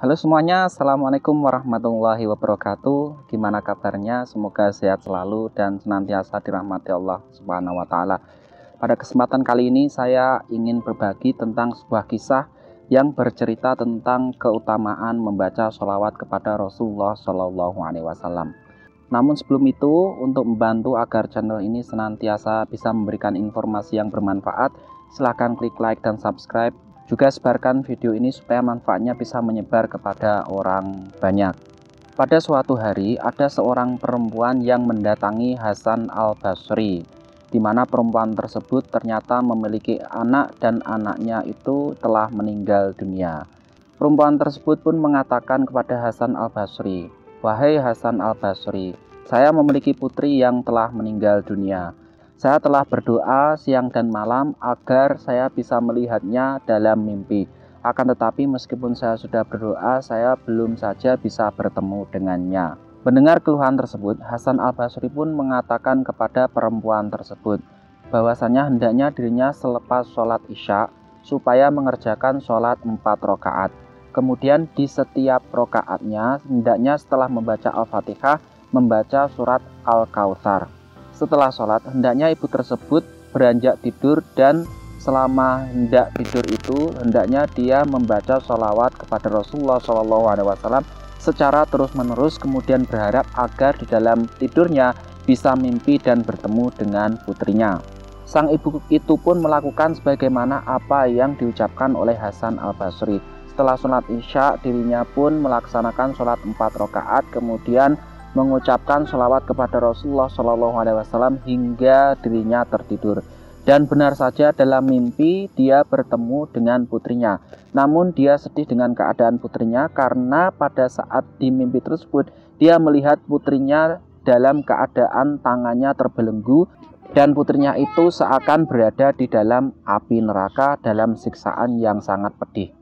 Halo semuanya, Assalamualaikum warahmatullahi wabarakatuh. Gimana kabarnya? Semoga sehat selalu dan senantiasa dirahmati Allah Subhanahu wa Ta'ala. Pada kesempatan kali ini, saya ingin berbagi tentang sebuah kisah yang bercerita tentang keutamaan membaca sholawat kepada Rasulullah Shallallahu Alaihi Wasallam. Namun sebelum itu, untuk membantu agar channel ini senantiasa bisa memberikan informasi yang bermanfaat, silahkan klik like dan subscribe. Juga sebarkan video ini supaya manfaatnya bisa menyebar kepada orang banyak. Pada suatu hari, ada seorang perempuan yang mendatangi Hasan al-Basri, di mana perempuan tersebut ternyata memiliki anak dan anaknya itu telah meninggal dunia. Perempuan tersebut pun mengatakan kepada Hasan al-Basri, "Wahai Hasan al-Basri, saya memiliki putri yang telah meninggal dunia. Saya telah berdoa siang dan malam agar saya bisa melihatnya dalam mimpi. Akan tetapi meskipun saya sudah berdoa, saya belum saja bisa bertemu dengannya." Mendengar keluhan tersebut, Hasan al-Basri pun mengatakan kepada perempuan tersebut bahwasanya hendaknya dirinya selepas sholat isya supaya mengerjakan sholat 4 rakaat. Kemudian di setiap rakaatnya hendaknya setelah membaca Al-Fatihah membaca surat Al-Kautsar. Setelah sholat, hendaknya ibu tersebut beranjak tidur dan selama hendak tidur itu, hendaknya dia membaca sholawat kepada Rasulullah SAW secara terus-menerus, kemudian berharap agar di dalam tidurnya bisa mimpi dan bertemu dengan putrinya. Sang ibu itu pun melakukan sebagaimana apa yang diucapkan oleh Hasan al-Basri. Setelah sholat isya, dirinya pun melaksanakan sholat 4 rakaat, kemudian mengucapkan sholawat kepada Rasulullah SAW hingga dirinya tertidur. Dan benar saja dalam mimpi dia bertemu dengan putrinya. Namun dia sedih dengan keadaan putrinya karena pada saat di mimpi tersebut dia melihat putrinya dalam keadaan tangannya terbelenggu dan putrinya itu seakan berada di dalam api neraka dalam siksaan yang sangat pedih.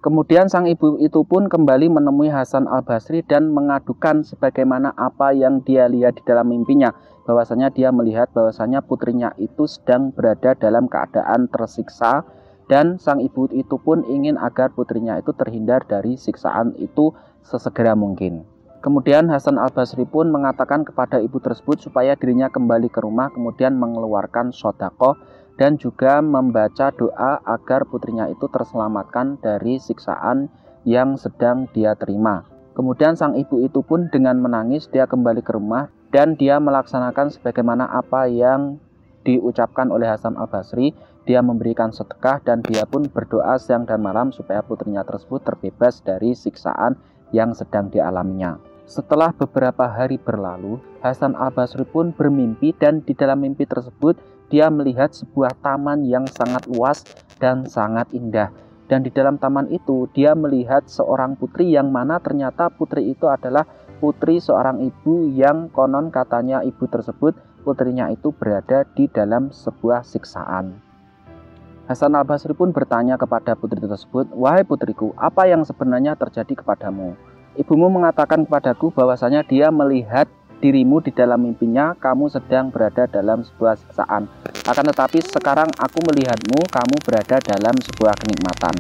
Kemudian sang ibu itu pun kembali menemui Hasan al-Basri dan mengadukan sebagaimana apa yang dia lihat di dalam mimpinya. Bahwasanya dia melihat bahwasanya putrinya itu sedang berada dalam keadaan tersiksa. Dan sang ibu itu pun ingin agar putrinya itu terhindar dari siksaan itu sesegera mungkin. Kemudian Hasan al-Basri pun mengatakan kepada ibu tersebut supaya dirinya kembali ke rumah, kemudian mengeluarkan sedekah dan juga membaca doa agar putrinya itu terselamatkan dari siksaan yang sedang dia terima. Kemudian sang ibu itu pun dengan menangis dia kembali ke rumah dan dia melaksanakan sebagaimana apa yang diucapkan oleh Hasan al-Basri. Dia memberikan sedekah dan dia pun berdoa siang dan malam supaya putrinya tersebut terbebas dari siksaan yang sedang dialaminya. Setelah beberapa hari berlalu, Hasan al-Basri pun bermimpi dan di dalam mimpi tersebut dia melihat sebuah taman yang sangat luas dan sangat indah. Dan di dalam taman itu dia melihat seorang putri yang mana ternyata putri itu adalah putri seorang ibu yang konon katanya ibu tersebut putrinya itu berada di dalam sebuah siksaan. Hasan al-Basri pun bertanya kepada putri tersebut, "Wahai putriku, apa yang sebenarnya terjadi kepadamu? Ibumu mengatakan kepadaku bahwasanya dia melihat dirimu di dalam mimpinya, kamu sedang berada dalam sebuah siksaan. Akan tetapi sekarang aku melihatmu, kamu berada dalam sebuah kenikmatan."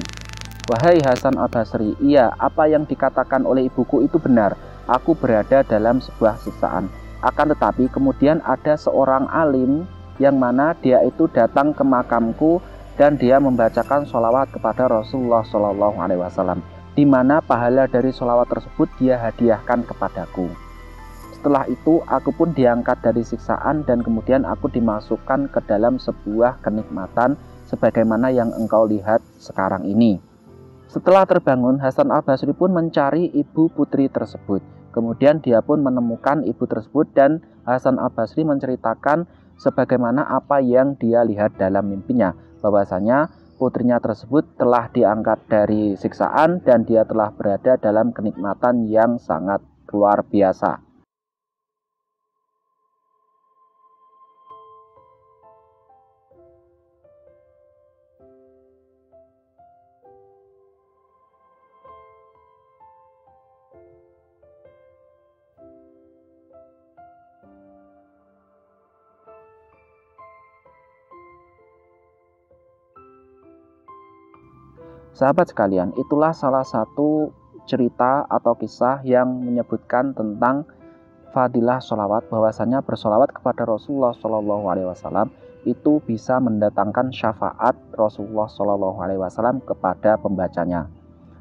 "Wahai Hasan al-Basri, iya, apa yang dikatakan oleh ibuku itu benar. Aku berada dalam sebuah siksaan. Akan tetapi kemudian ada seorang alim yang mana dia itu datang ke makamku dan dia membacakan sholawat kepada Rasulullah SAW, di mana pahala dari sholawat tersebut dia hadiahkan kepadaku. Setelah itu aku pun diangkat dari siksaan dan kemudian aku dimasukkan ke dalam sebuah kenikmatan sebagaimana yang engkau lihat sekarang ini." Setelah terbangun, Hasan al-Basri pun mencari ibu putri tersebut. Kemudian dia pun menemukan ibu tersebut dan Hasan al-Basri menceritakan sebagaimana apa yang dia lihat dalam mimpinya, bahwasanya putrinya tersebut telah diangkat dari siksaan dan dia telah berada dalam kenikmatan yang sangat luar biasa. Sahabat sekalian, itulah salah satu cerita atau kisah yang menyebutkan tentang fadilah sholawat, bahwasanya bersolawat kepada Rasulullah Shallallahu Alaihi Wasallam itu bisa mendatangkan syafaat Rasulullah Shallallahu Alaihi Wasallam kepada pembacanya.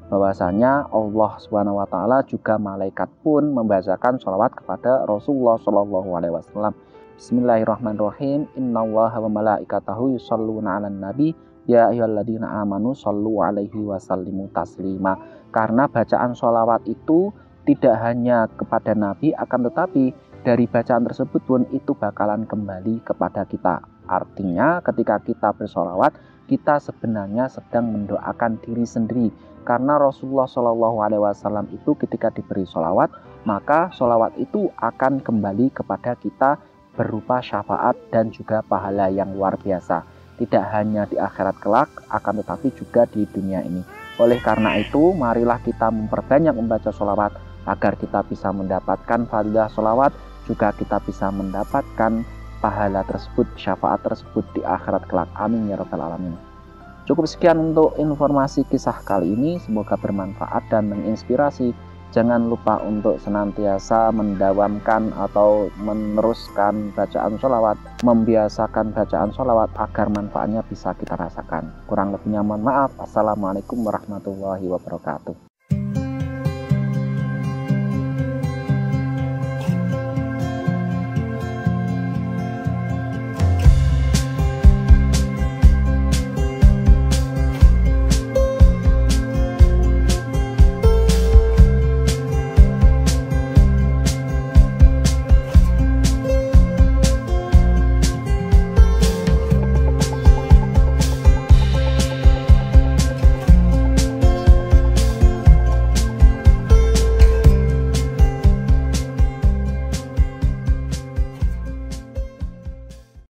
Bahwasanya Allah Subhanahu Wa Taala juga malaikat pun membacakan sholawat kepada Rasulullah Shallallahu Alaihi Wasallam. Bismillahirrahmanirrahim. Innallaha wa malaikatahu yusholluna 'alan nabi ya ayyuhalladzina amanu shollu 'alaihi wasallimu taslima. Karena bacaan sholawat itu tidak hanya kepada Nabi, akan tetapi dari bacaan tersebut pun itu bakalan kembali kepada kita. Artinya ketika kita bersolawat, kita sebenarnya sedang mendoakan diri sendiri. Karena Rasulullah Shallallahu Alaihi Wasallam itu ketika diberi solawat, maka solawat itu akan kembali kepada kita berupa syafaat dan juga pahala yang luar biasa. Tidak hanya di akhirat kelak, akan tetapi juga di dunia ini. Oleh karena itu, marilah kita memperbanyak membaca solawat agar kita bisa mendapatkan fadilah sholawat, juga kita bisa mendapatkan pahala tersebut, syafaat tersebut di akhirat kelak. Amin ya rabbal alamin. Cukup sekian untuk informasi kisah kali ini, semoga bermanfaat dan menginspirasi. Jangan lupa untuk senantiasa mendawamkan atau meneruskan bacaan sholawat, membiasakan bacaan sholawat agar manfaatnya bisa kita rasakan. Kurang lebihnya mohon maaf. Assalamualaikum warahmatullahi wabarakatuh.